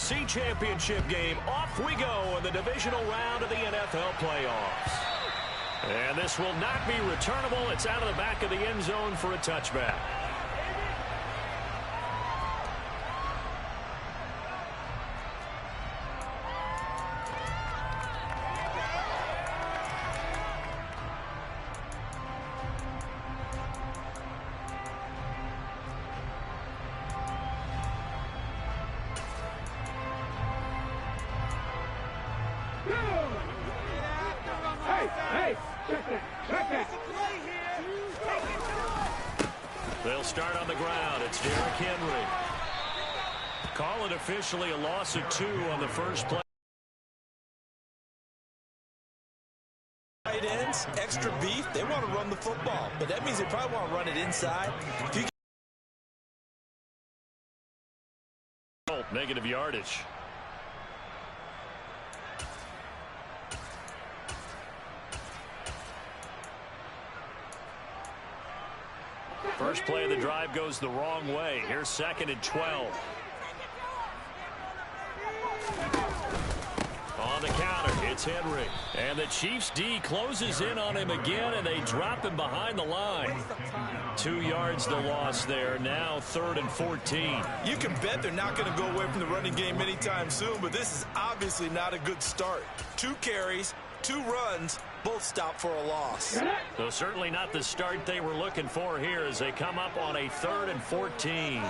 NFC Championship game. Off we go in the divisional round of the NFL playoffs. And this will not be returnable. It's out of the back of the end zone for a touchback. They'll start on the ground. It's Derrick Henry. Call it officially a loss of 2 on the first play. Tight ends, extra beef, they want to run the football, but that means they probably want to run it inside. Negative yardage. First play of the drive goes the wrong way. Here's 2nd and 12. On the counter, it's Henry. And the Chiefs D closes in on him again, and they drop him behind the line. 2 yards the loss there. Now 3rd and 14. You can bet they're not going to go away from the running game anytime soon, but this is obviously not a good start. 2 carries, 2 runs, both stop for a loss. So certainly not the start they were looking for here as they come up on a 3rd and 14.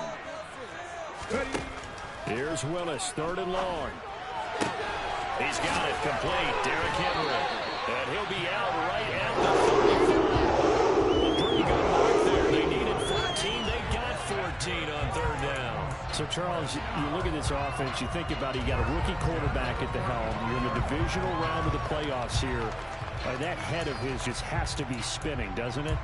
Here's Willis, 3rd and long. He's got it complete. Derrick Henry. And he'll be out right at the 35. A pretty good mark there. They needed 14. They got 14 on 3rd down. So, Charles, you look at this offense, you think about it, you got a rookie quarterback at the helm. You're in the divisional round of the playoffs here. That head of his just has to be spinning, doesn't it?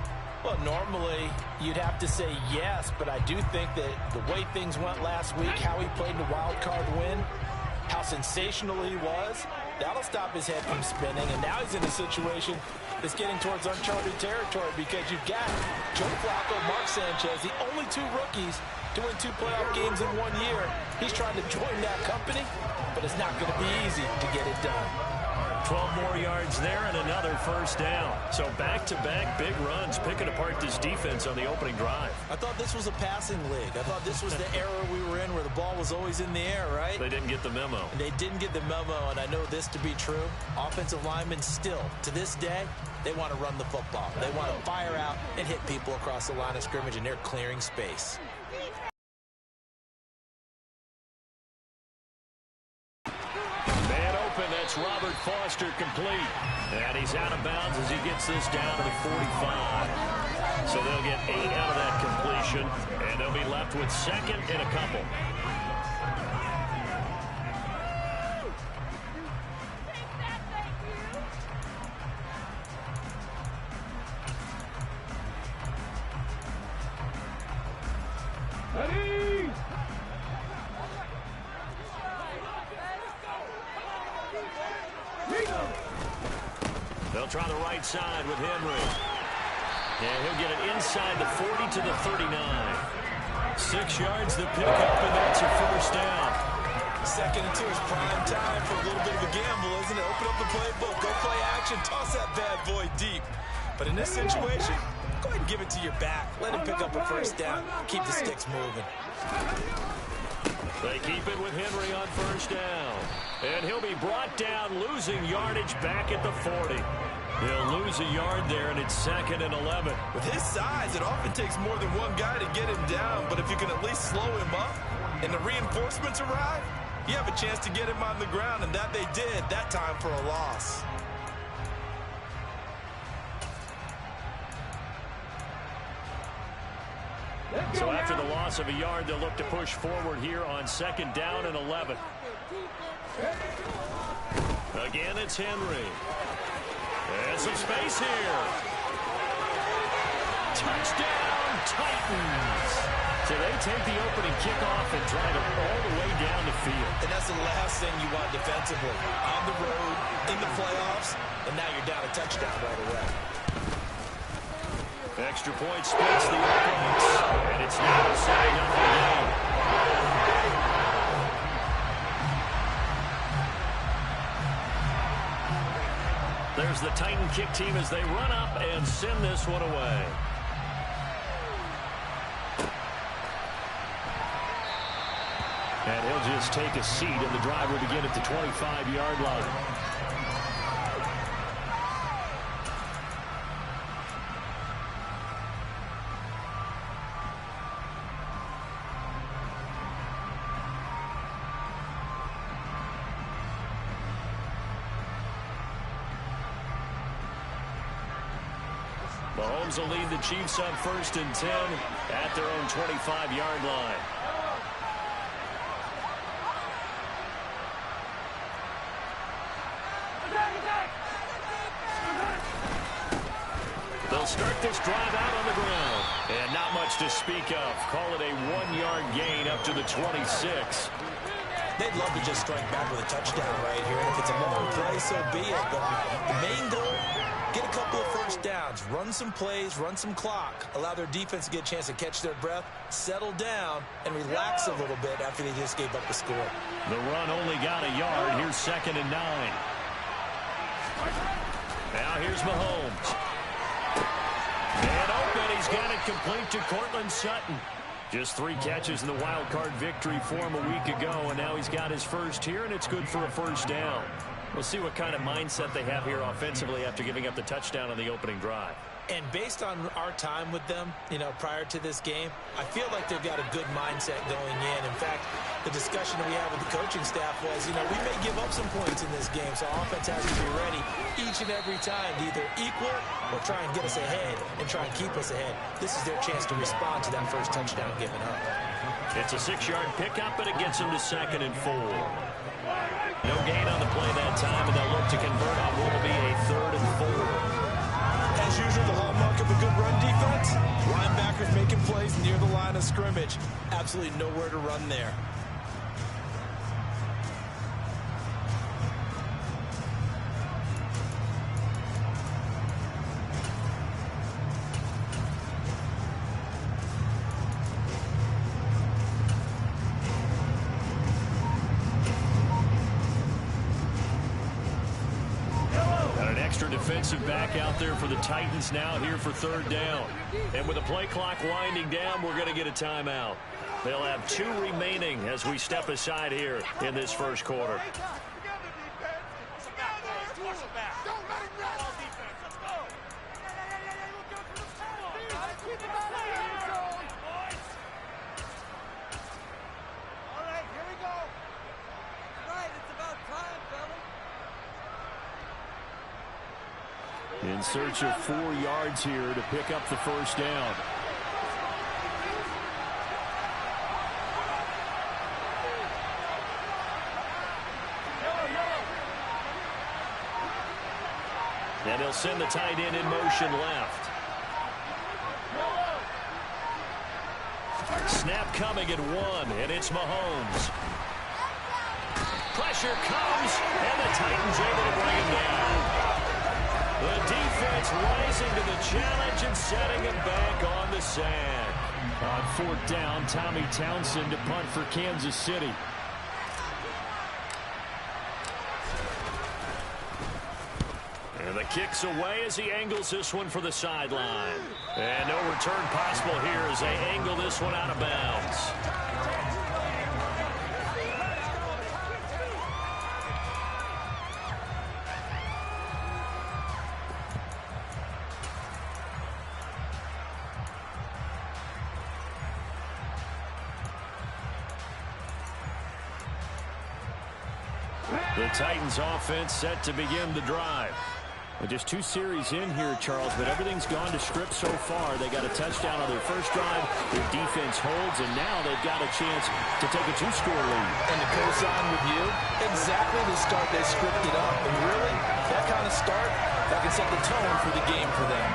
Well, normally you'd have to say yes, but I do think that the way things went last week, how he played in the wild card win, how sensational he was, that'll stop his head from spinning. And now he's in a situation that's getting towards uncharted territory because you've got Joe Flacco, Mark Sanchez, the only 2 rookies to win 2 playoff games in 1 year. He's trying to join that company, but it's not going to be easy to get it done. 12 more yards there and another 1st down. So back-to-back big runs, picking apart this defense on the opening drive. I thought this was a passing league. I thought this was the era we were in where the ball was always in the air, right? They didn't get the memo. And they didn't get the memo, and I know this to be true. Offensive linemen still, to this day, they want to run the football. They want to fire out and hit people across the line of scrimmage, and they're clearing space. That's Robert Foster complete. And he's out of bounds as he gets this down to the 45. So they'll get 8 out of that completion, and they'll be left with 2nd and a couple. They'll try the right side with Henry. And he'll get it inside the 40 to the 39. 6 yards the pickup, and that's a 1st down. 2nd and 2 is prime time for a little bit of a gamble, isn't it? Open up the playbook, go play action, toss that bad boy deep. But in this situation, go ahead and give it to your back. Let him pick up a 1st down. Keep the sticks moving. They keep it with Henry on 1st down. And he'll be brought down, losing yardage back at the 40. He'll lose a yard there, and it's 2nd and 11. With his size, it often takes more than one guy to get him down, but if you can at least slow him up and the reinforcements arrive, you have a chance to get him on the ground, and that they did, that time for a loss. So after the loss of a yard, they'll look to push forward here on 2nd down and 11. Again, it's Henry. And some space here. Touchdown, Titans. So they take the opening kickoff and drive it all the way down the field. And that's the last thing you want defensively. On the road, in the playoffs, and now you're down a touchdown right away. Extra point splits the offense, and it's now a 7-0 game. There's the Titan kick team as they run up and send this one away. And he'll just take a seat, and the drive will begin at the 25-yard line. Mahomes will lead the Chiefs up 1st and 10 at their own 25-yard line. They'll start this drive out on the ground. And not much to speak of. Call it a 1-yard gain up to the 26. They'd love to just strike back with a touchdown right here. And if it's a long play, so be it. But the main goal, get a couple of first downs, run some plays, run some clock, allow their defense to get a chance to catch their breath, settle down, and relax a little bit after they just gave up the score. The run only got a yard. Here's 2nd and 9. Now here's Mahomes. And open, he's got it complete to Cortland Sutton. Just 3 catches in the wild card victory for him a week ago, and now he's got his first here, and it's good for a first down. We'll see what kind of mindset they have here offensively after giving up the touchdown on the opening drive. And based on our time with them, prior to this game, I feel like they've got a good mindset going in. In fact, the discussion we had with the coaching staff was, we may give up some points in this game, so offense has to be ready each and every time to either equal or try and get us ahead and try and keep us ahead. This is their chance to respond to that first touchdown given up. It's a 6-yard pickup, and it gets them to 2nd and 4. No gain on the play that time, and they'll look to convert on what will be a 3rd and 4. As usual, the hallmark of a good run defense, linebackers making plays near the line of scrimmage. Absolutely nowhere to run there. Defensive back out there for the Titans now here for 3rd down. And with the play clock winding down, we're going to get a timeout. They'll have 2 remaining as we step aside here in this first quarter. In search of 4 yards here to pick up the first down. And he'll send the tight end in motion left. Snap coming at 1, and it's Mahomes. Pressure comes, and the Titans able to bring him down. The defense rising to the challenge and setting him back on the sack. On 4th down, Tommy Townsend to punt for Kansas City. And the kick's away as he angles this one for the sideline. And no return possible here as they angle this one out of bounds. The Titans offense set to begin the drive. Well, just 2 series in here, Charles, but everything's gone to script so far. They got a touchdown on their first drive. Their defense holds, and now they've got a chance to take a 2-score lead. And to co-sign with you, exactly the start they scripted up. And really, that kind of start, that can set the tone for the game for them.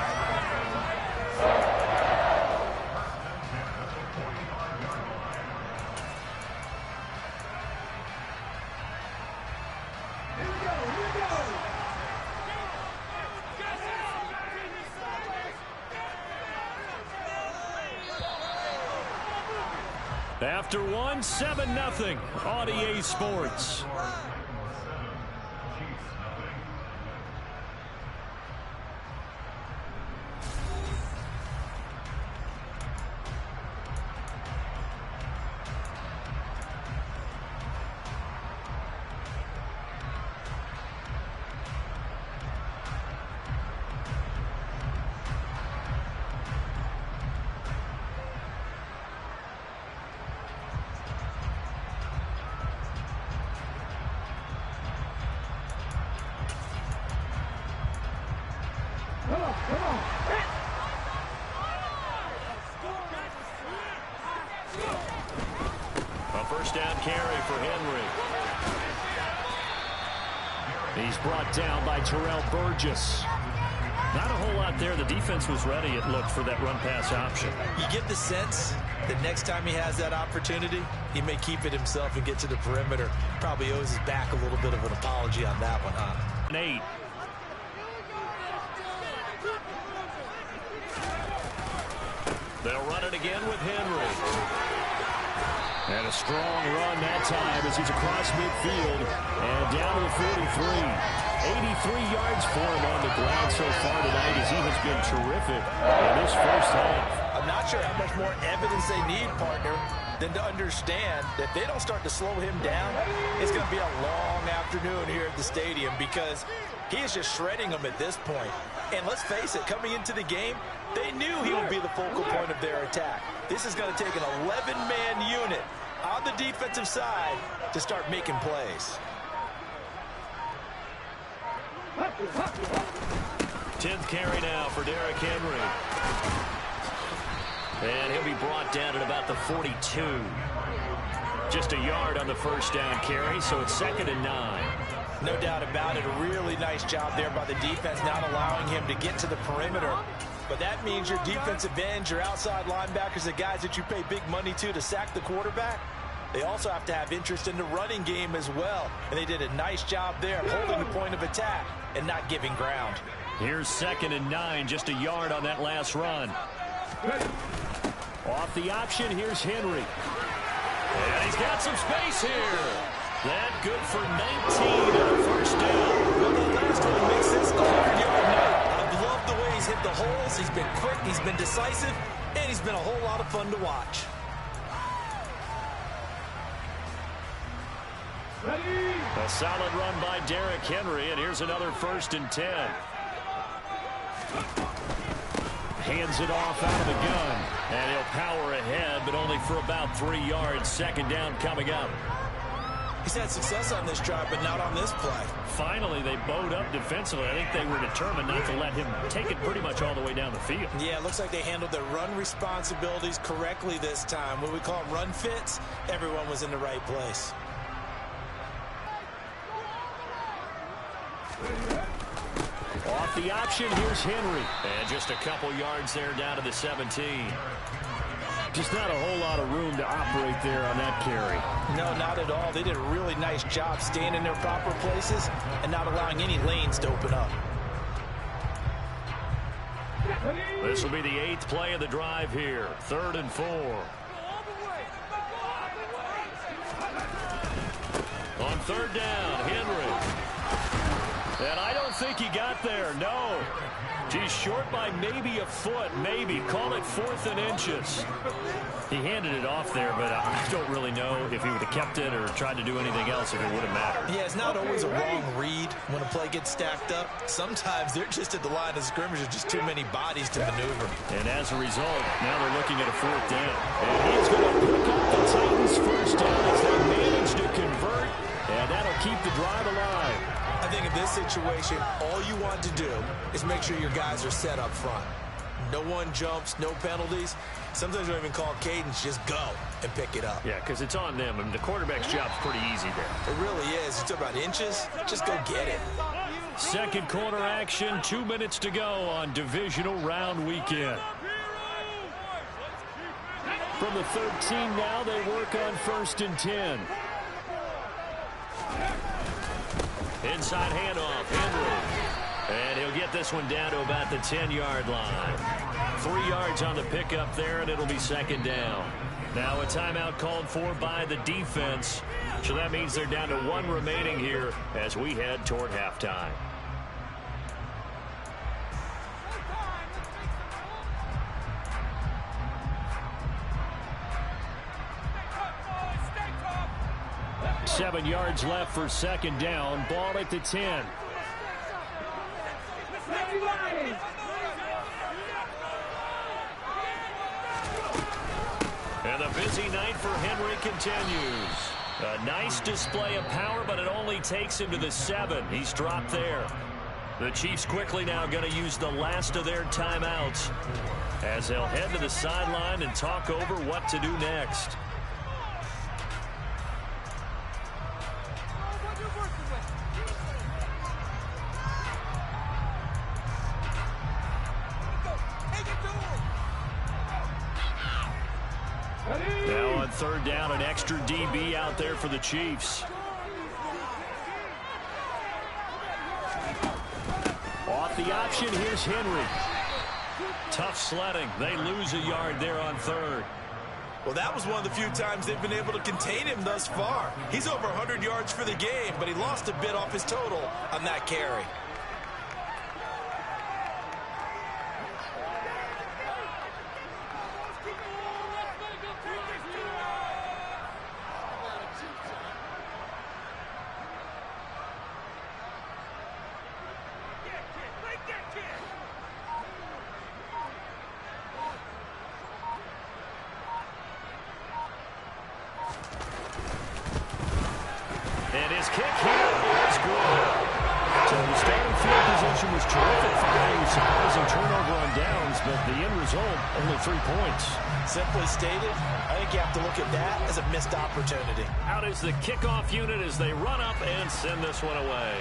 After 1, 7-0 on EA Sports. first down carry for Henry. He's brought down by Terrell Burgess. Not a whole lot there. The defense was ready, it looked, for that run-pass option. You get the sense that next time he has that opportunity, he may keep it himself and get to the perimeter. Probably owes his back a little bit of an apology on that one, huh? 8. They'll run it again with Henry. And a strong run that time as he's across midfield and down to the 43. 83 yards for him on the ground so far tonight as he has been terrific in this first half. I'm not sure how much more evidence they need, partner, than to understand that they don't start to slow him down. It's going to be a long afternoon here at the stadium because he is just shredding them at this point. And let's face it, coming into the game, they knew he would be the focal point of their attack. This is going to take an 11-man unit on the defensive side to start making plays. 10th carry now for Derrick Henry. And he'll be brought down at about the 42. Just a yard on the first down carry, so it's 2nd and 9. No doubt about it. A really nice job there by the defense, not allowing him to get to the perimeter. But that means your defensive ends, your outside linebackers, the guys that you pay big money to sack the quarterback, they also have to have interest in the running game as well. And they did a nice job there of holding the point of attack and not giving ground. Here's 2nd and 9, just a yard on that last run. Off the option, here's Henry. And he's got some space here. That good for 19 on the first down. Well, the last one makes this 11-yard night. I've loved the way he's hit the holes. He's been quick, he's been decisive, and he's been a whole lot of fun to watch. A solid run by Derrick Henry, and here's another 1st and 10. Hands it off out of the gun. And he'll power ahead, but only for about 3 yards. 2nd down coming up. He's had success on this drive, but not on this play. Finally, they bowed up defensively. I think they were determined not to let him take it pretty much all the way down the field. Yeah, it looks like they handled their run responsibilities correctly this time. What we call run fits, everyone was in the right place. Off the option, here's Henry. And just a couple yards there down to the 17. Just not a whole lot of room to operate there on that carry. No, not at all. They did a really nice job staying in their proper places and not allowing any lanes to open up. This will be the 8th play of the drive here. 3rd and 4. On 3rd down, Henry. And I don't think he got there, no. He's short by maybe a foot, maybe. Call it 4th and inches. He handed it off there, but I don't really know if he would have kept it or tried to do anything else if it would have mattered. Yeah, it's not always a wrong read when a play gets stacked up. Sometimes they're just at the line of scrimmage. There's just too many bodies to maneuver. And as a result, now they're looking at a 4th down. And he's going to pick up the Titans' first down as they manage to convert, and that'll keep the drive alive. I think in this situation, all you want to do is make sure your guys are set up front. No one jumps, no penalties. Sometimes we don't even call cadence, just go and pick it up. Yeah, because it's on them. I mean, the quarterback's job's pretty easy there. It really is. You talk about inches, just go get it. Second quarter action, 2 minutes to go on divisional round weekend. From the 13 now, they work on 1st and 10. Inside handoff, Henry. And he'll get this one down to about the 10-yard line. 3 yards on the pickup there, and it'll be 2nd down. Now a timeout called for by the defense. So that means they're down to 1 remaining here as we head toward halftime. Seven yards left for 2nd down. Ball at the 10. And the busy night for Henry continues. A nice display of power, but it only takes him to the 7. He's dropped there. The Chiefs quickly now going to use the last of their timeouts as they'll head to the sideline and talk over what to do next. third down, an extra DB out there for the Chiefs. Off the option, here's Henry. Tough sledding. They lose a yard there on third. Well, that was one of the few times they've been able to contain him thus far. He's over 100 yards for the game, but he lost a bit off his total on that carry. And his kick here is good. So the starting field position was terrific, following a surprising turnover on downs, but the end result, only 3 points. Simply stated, I think you have to look at that as a missed opportunity. Out is the kickoff unit as they run up and send this one away.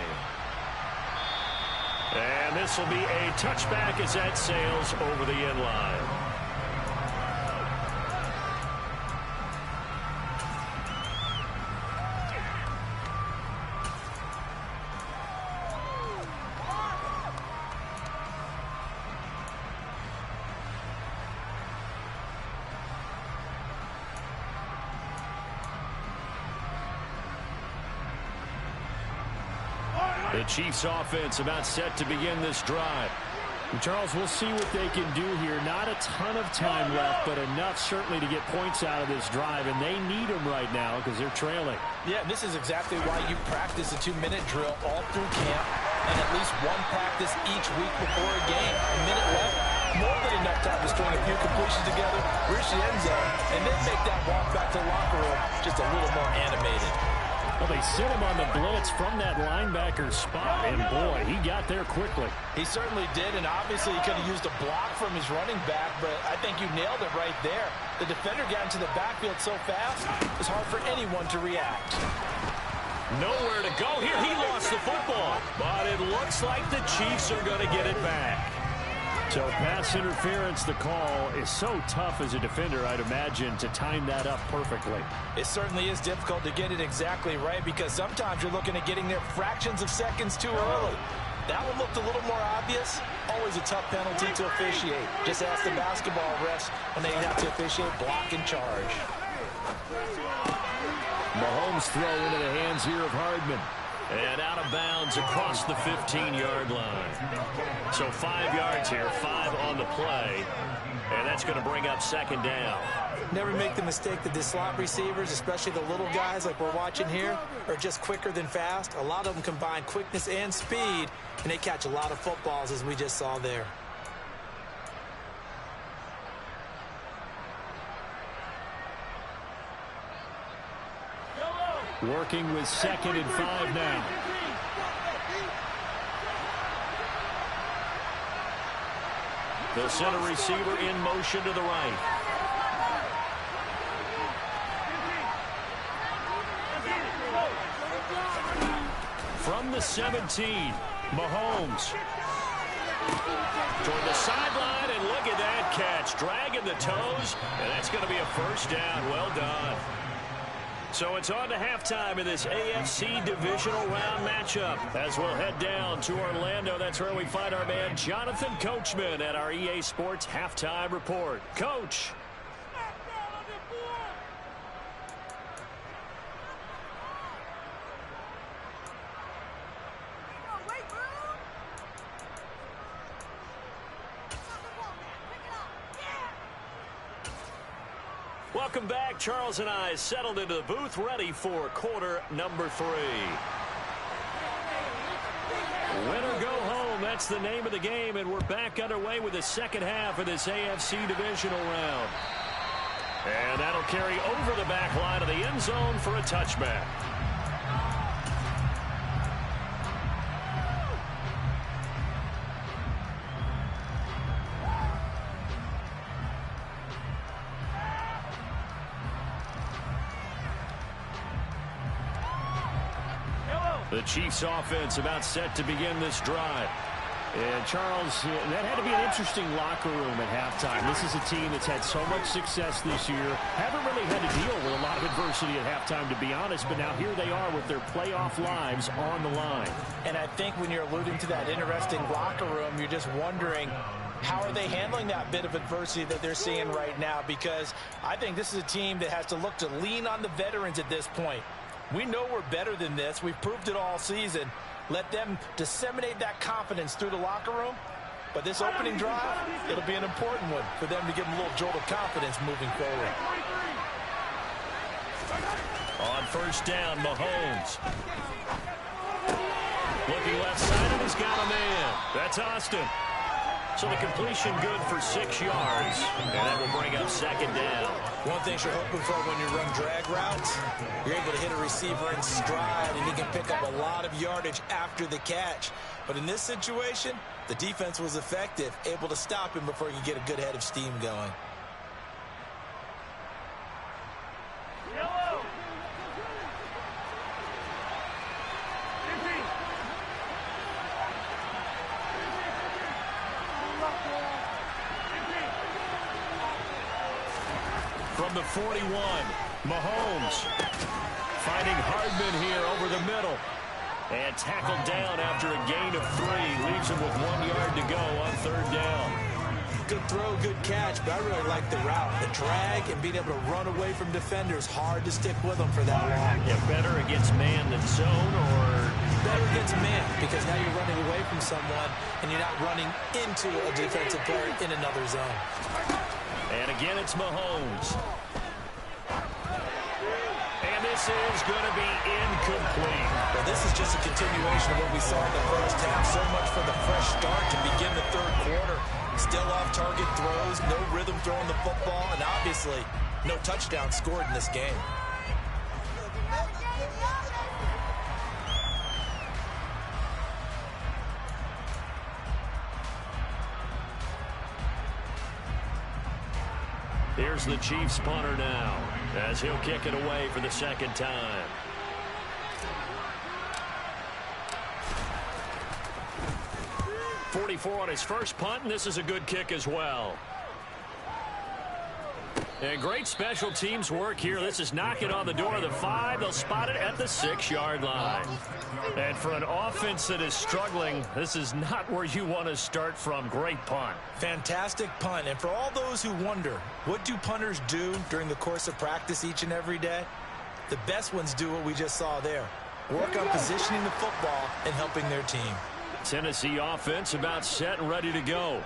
And this will be a touchback as that sails over the end line. The Chiefs offense about set to begin this drive. Charles, we'll see what they can do here. Not a ton of time left, but enough certainly to get points out of this drive, and they need them right now because they're trailing. Yeah, this is exactly why you practice a 2-minute drill all through camp and at least one practice each week before a game. A minute left, more than enough time to string a few completions together, reach the end zone, and then make that walk back to the locker room just a little more animated. Well, they sent him on the blitz from that linebacker spot, and boy, he got there quickly. He certainly did, and obviously he could have used a block from his running back, but I think you nailed it right there. The defender got into the backfield so fast, it's hard for anyone to react. Nowhere to go here. He lost the football, but it looks like the Chiefs are going to get it back. So pass interference, the call is so tough as a defender, I'd imagine, to time that up perfectly. It certainly is difficult to get it exactly right because sometimes you're looking at getting there fractions of seconds too early. That one looked a little more obvious. Always a tough penalty to officiate. Just ask the basketball refs when they have to officiate block and charge. Mahomes throw into the hands here of Hardman. And out of bounds across the 15-yard line. So 5 yards here, 5 on the play. And that's going to bring up second down. Never make the mistake that the slot receivers, especially the little guys like we're watching here, are just quicker than fast. A lot of them combine quickness and speed, and they catch a lot of footballs, as we just saw there. Working with 2nd and 5 now. The center receiver in motion to the right. From the 17, Mahomes. Toward the sideline, and look at that catch. Dragging the toes, and that's going to be a first down. Well done. So it's on to halftime in this AFC divisional round matchup. As we'll head down to Orlando, that's where we find our man Jonathan Coachman at our EA Sports Halftime Report. Coach. Welcome back. Charles and I settled into the booth, ready for quarter number 3. Win or go home, that's the name of the game, and we're back underway with the second half of this AFC divisional round. And that'll carry over the back line of the end zone for a touchback. The Chiefs offense about set to begin this drive. And Charles, that had to be an interesting locker room at halftime. This is a team that's had so much success this year. Haven't really had to deal with a lot of adversity at halftime, to be honest. But now here they are with their playoff lives on the line. And I think when you're alluding to that interesting locker room, you're just wondering, how are they handling that bit of adversity that they're seeing right now? Because I think this is a team that has to look to lean on the veterans at this point. We know we're better than this. We've proved it all season. Let them disseminate that confidence through the locker room. But this opening drive, it'll be an important one for them to give them a little jolt of confidence moving forward. On first down, Mahomes. Looking left side, and he's got a man. That's Austin. So the completion good for 6 yards, and that will bring up second down. One thing you're hoping for when you run drag routes, you're able to hit a receiver in stride, and he can pick up a lot of yardage after the catch. But in this situation, the defense was effective, able to stop him before he could get a good head of steam going. From the 41, Mahomes finding Hardman here over the middle. And tackled down after a gain of 3. Leaves him with 1 yard to go on third down. Good throw, good catch, but I really like the route. The drag and being able to run away from defenders, hard to stick with them for that long. Yeah, better against man than zone, or better against man, because now you're running away from someone and you're not running into a defensive player in another zone. And again, it's Mahomes. And this is going to be incomplete. Well, this is just a continuation of what we saw in the first half. So much for the fresh start to begin the third quarter. Still off-target throws, no rhythm throwing the football, and obviously no touchdown scored in this game. Here's the Chiefs punter now, as he'll kick it away for the second time. .44 on his first punt, and this is a good kick as well. And great special teams work here. This is knocking on the door of the 5. They'll spot it at the 6-yard line. And for an offense that is struggling, this is not where you want to start from. Great punt. Fantastic punt. And for all those who wonder, what do punters do during the course of practice each and every day? The best ones do what we just saw there. Work on positioning the football and helping their team. Tennessee offense about set and ready to go.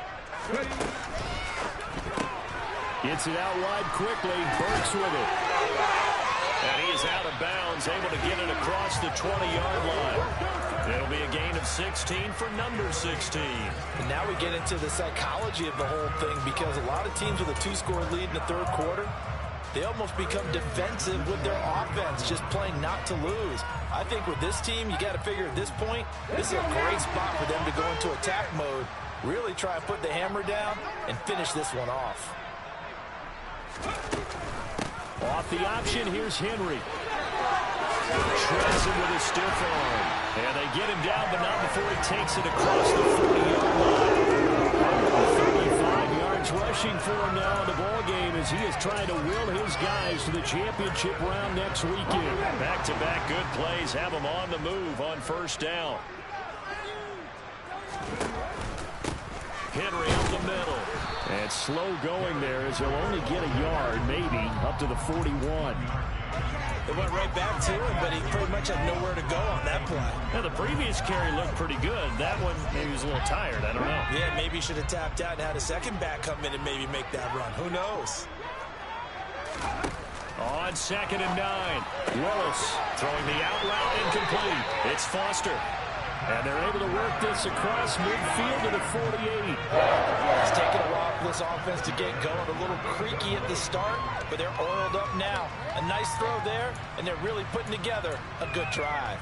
Gets it out wide quickly. Burks with it. And he is out of bounds, able to get it across the 20-yard line. It'll be a gain of 16 for number 16. And now we get into the psychology of the whole thing, because a lot of teams with a 2-score lead in the third quarter, they almost become defensive with their offense, just playing not to lose. I think with this team, you got to figure at this point, this is a great spot for them to go into attack mode, really try and put the hammer down and finish this one off. Off the option, here's Henry. Shreds him with a stiff arm. And they get him down, but not before he takes it across the 40-yard line. 35 yards rushing for him now in the ballgame as he is trying to will his guys to the championship round next weekend. Back-to-back good plays have him on the move on first down. Henry up the middle. And slow going there as he'll only get a yard, maybe, up to the 41. It went right back to him, but he pretty much had nowhere to go on that play. Now, the previous carry looked pretty good. That one, maybe he was a little tired. I don't know. Yeah, maybe he should have tapped out and had a second back come in and maybe make that run. Who knows? On 2nd and 9, Willis throwing the out route incomplete. It's Foster. And they're able to work this across midfield to the 48. It's taken a while for this offense to get going. A little creaky at the start, but they're oiled up now. A nice throw there, and they're really putting together a good drive.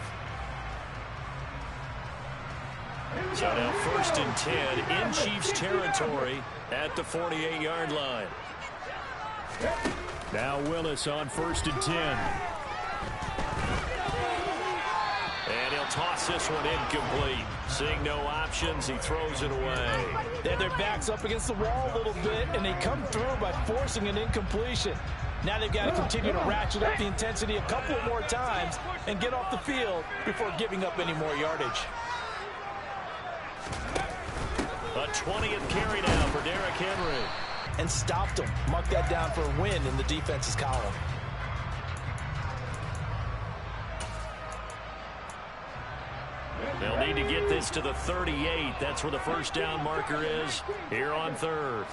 So now 1st and 10 in Chiefs territory at the 48-yard line. Now Willis on 1st and 10. And he'll toss this one incomplete. Seeing no options, he throws it away. They their backs up against the wall a little bit, and they come through by forcing an incompletion. Now they've got to continue to ratchet up the intensity a couple more times and get off the field before giving up any more yardage. A 20th carry now for Derrick Henry. And stopped him. Mark that down for a win in the defense's column. They'll need to get this to the 38. That's where the first down marker is here on third.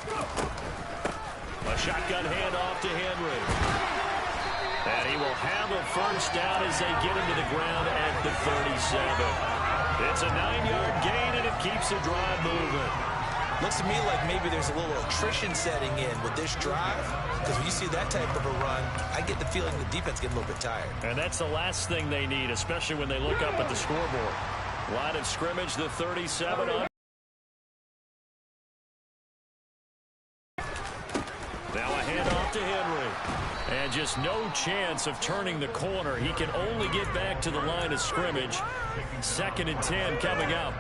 A shotgun handoff to Henry. And he will have a first down as they get him to the ground at the 37. It's a 9-yard gain, and it keeps the drive moving. Looks to me like maybe there's a little attrition setting in with this drive, because when you see that type of a run, I get the feeling the defense getting a little bit tired. And that's the last thing they need, especially when they look up at the scoreboard. Line of scrimmage, the 37 on. Now a handoff to Henry. And just no chance of turning the corner. He can only get back to the line of scrimmage. 2nd and 10 coming up.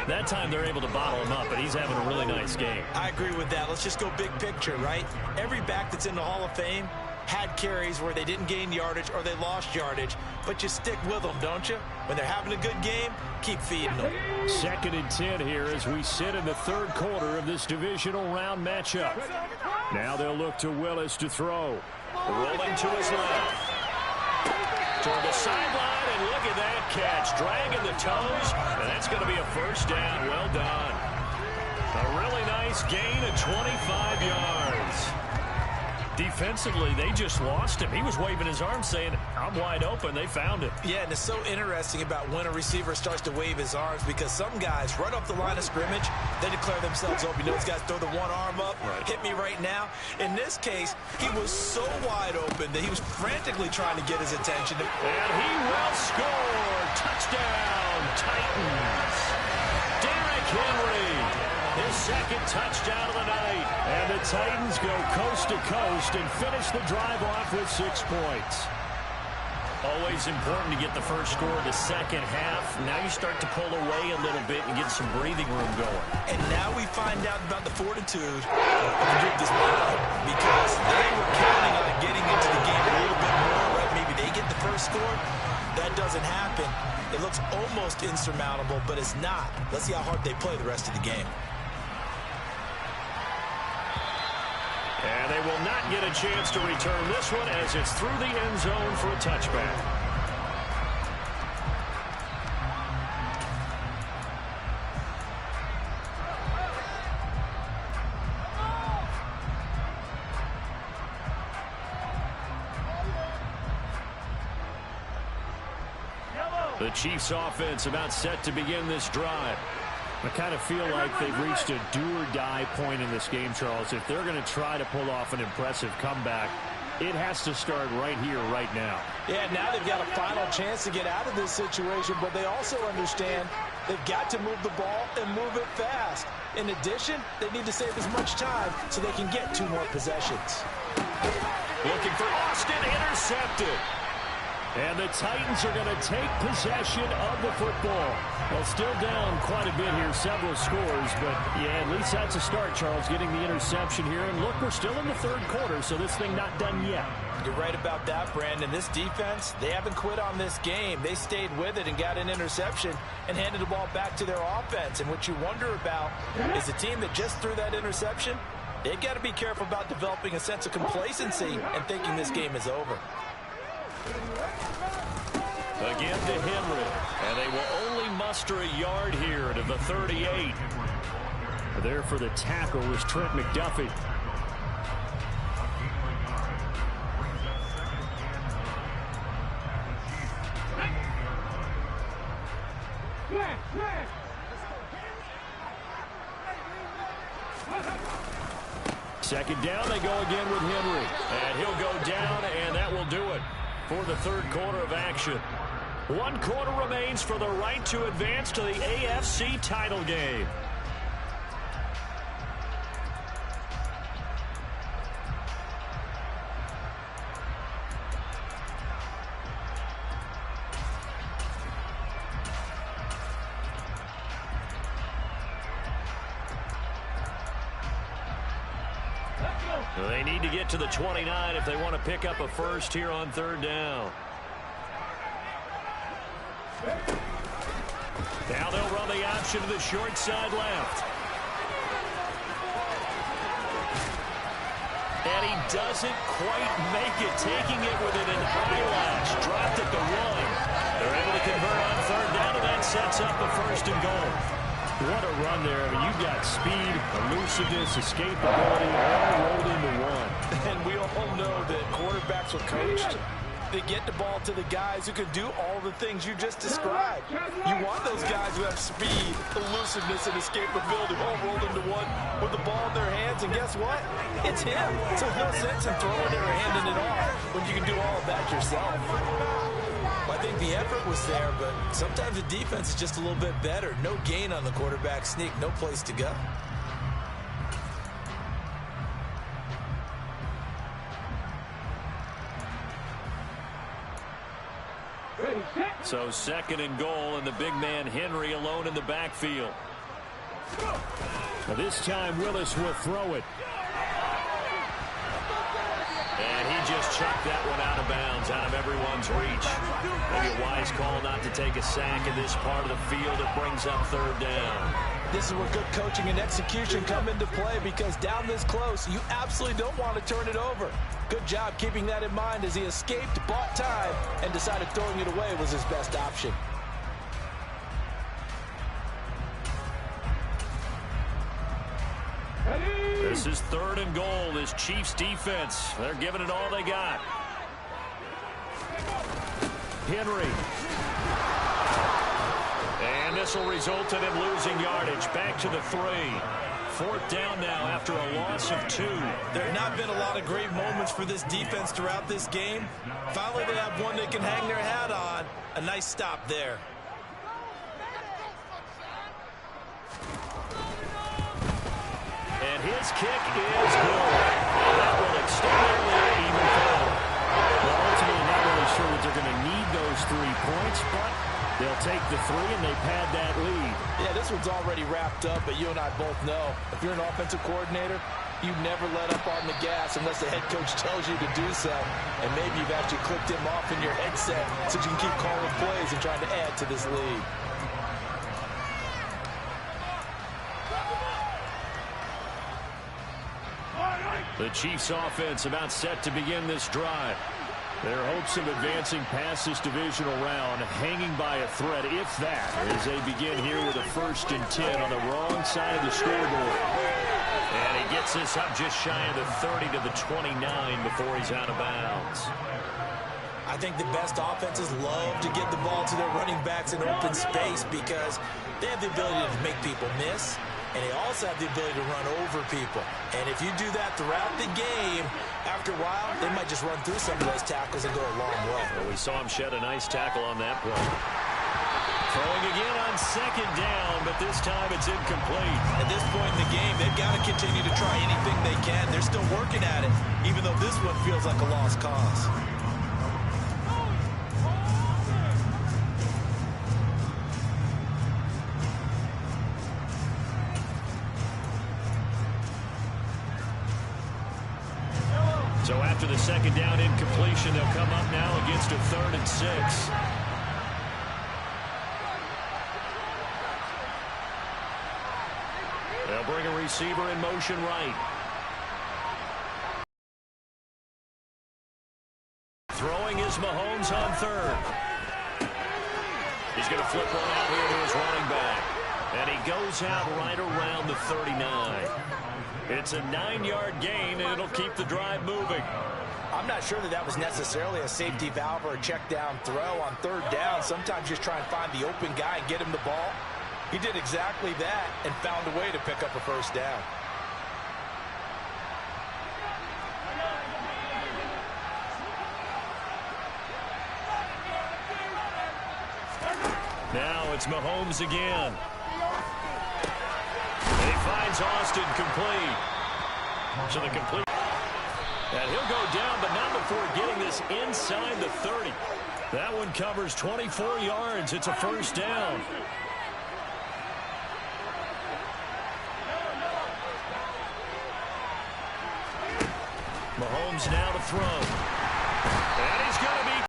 That time they're able to bottle him up, but he's having a really nice game. I agree with that. Let's just go big picture, right? Every back that's in the Hall of Fame had carries where they didn't gain yardage or they lost yardage, but you stick with them, don't you? When they're having a good game, keep feeding them. 2nd and 10 here as we sit in the third quarter of this divisional round matchup. Now they'll look to Willis to throw. Rolling to his left. Toward the sideline, and look at that catch. Dragging the toes, and that's going to be a first down. Well done. A really nice gain of 25 yards. Defensively, they just lost him. He was waving his arms saying, I'm wide open. They found him. Yeah, and it's so interesting about when a receiver starts to wave his arms, because some guys, right off the line of scrimmage, they declare themselves open. You know, those guys throw the one arm up, hit me right now. In this case, he was so wide open that he was frantically trying to get his attention. And he will score. Touchdown, Titans. Derrick Henry. His 2nd touchdown of the night. And the Titans go coast to coast and finish the drive off with 6 points. Always important to get the first score of the second half. Now you start to pull away a little bit and get some breathing room going. And now we find out about the fortitude of this play, because they were counting on getting into the game a little bit more, right? Maybe they get the first score. That doesn't happen. It looks almost insurmountable, but it's not. Let's see how hard they play the rest of the game. And they will not get a chance to return this one as it's through the end zone for a touchback. The Chiefs offense about set to begin this drive. I kind of feel like they've reached a do-or-die point in this game, Charles. If they're going to try to pull off an impressive comeback, it has to start right here, right now. Yeah, now they've got a final chance to get out of this situation, but they also understand they've got to move the ball and move it fast. In addition, they need to save as much time so they can get 2 more possessions. Looking for Austin, intercepted. And the Titans are going to take possession of the football. Well, still down quite a bit here, several scores, but yeah, at least that's a start, Charles, getting the interception here. And look, we're still in the third quarter, so this thing not done yet. You're right about that, Brandon. This defense, they haven't quit on this game. They stayed with it and got an interception and handed the ball back to their offense. And what you wonder about is the team that just threw that interception, they've got to be careful about developing a sense of complacency and thinking this game is over. Again to Henry, and they will only muster a yard here to the 38. There for the tackle was Trent McDuffie. Second down, they go again with Henry. And he'll go down, and that will do it for the third quarter of action. 1 quarter remains for the right to advance to the AFC title game. They need to get to the 29 if they want to pick up a first here on third down. Now they'll run the option to the short side left. And he doesn't quite make it, taking it within an eyelash. Dropped at the 1. They're able to convert on third down, and that sets up a first and goal. What a run there. I mean, you've got speed, elusiveness, escapability, all rolled into one. And we all know that quarterbacks are coached. They get the ball to the guys who can do all the things you just described. You want those guys who have speed, elusiveness, and escapability all rolled into one with the ball in their hands. And guess what? It's him. So there's no sense in throwing it or handing it off when you can do all of that yourself. Well, I think the effort was there, but sometimes the defense is just a little bit better. No gain on the quarterback sneak, no place to go. So second and goal, and the big man Henry alone in the backfield. Now this time Willis will throw it. And he just chucked that one out of bounds, out of everyone's reach. Maybe a wise call not to take a sack in this part of the field. It brings up third down. This is where good coaching and execution come into play, because down this close, you absolutely don't want to turn it over. Good job keeping that in mind as he escaped, bought time, and decided throwing it away was his best option. This is third and goal. This Chiefs defense, they're giving it all they got. Henry. And this will result in him losing yardage. Back to the 3. Fourth down now after a loss of 2. There have not been a lot of great moments for this defense throughout this game. Finally, they have one they can hang their hat on. A nice stop there. And his kick is good. That will extend their lead even further. Well, ultimately, not really sure that they're going to need those 3 points, but they'll take the 3 and they pad that lead. Yeah, this one's already wrapped up, but you and I both know if you're an offensive coordinator, you never let up on the gas unless the head coach tells you to do so. And maybe you've actually clicked him off in your headset so you can keep calling plays and trying to add to this lead. The Chiefs offense about set to begin this drive. Their hopes of advancing past this divisional round hanging by a thread, if that, as they begin here with a 1st and 10 on the wrong side of the scoreboard. And he gets this up just shy of the 30 to the 29 before he's out of bounds. I think the best offenses love to get the ball to their running backs in open space because they have the ability to make people miss, and they also have the ability to run over people. And if you do that throughout the game, after a while, they might just run through some of those tackles and go a long way. Well, we saw him shed a nice tackle on that play. Throwing again on second down, but this time it's incomplete. At this point in the game, they've got to continue to try anything they can. They're still working at it, even though this one feels like a lost cause. So after the second down incompletion, they'll come up now against a 3rd and 6. They'll bring a receiver in motion right. Throwing is Mahomes on 3rd. He's going to flip one out here to his running back. And he goes out right around the 39. It's a 9-yard gain, and it'll keep the drive moving. I'm not sure that was necessarily a safety valve or a check down throw on 3rd down. Sometimes just try and find the open guy and get him the ball. He did exactly that and found a way to pick up a 1st down. Now it's Mahomes again. He finds Austin complete. So the complete. And he'll go down, but not before getting this inside the 30. That one covers 24 yards. It's a 1st down. Mahomes now to throw.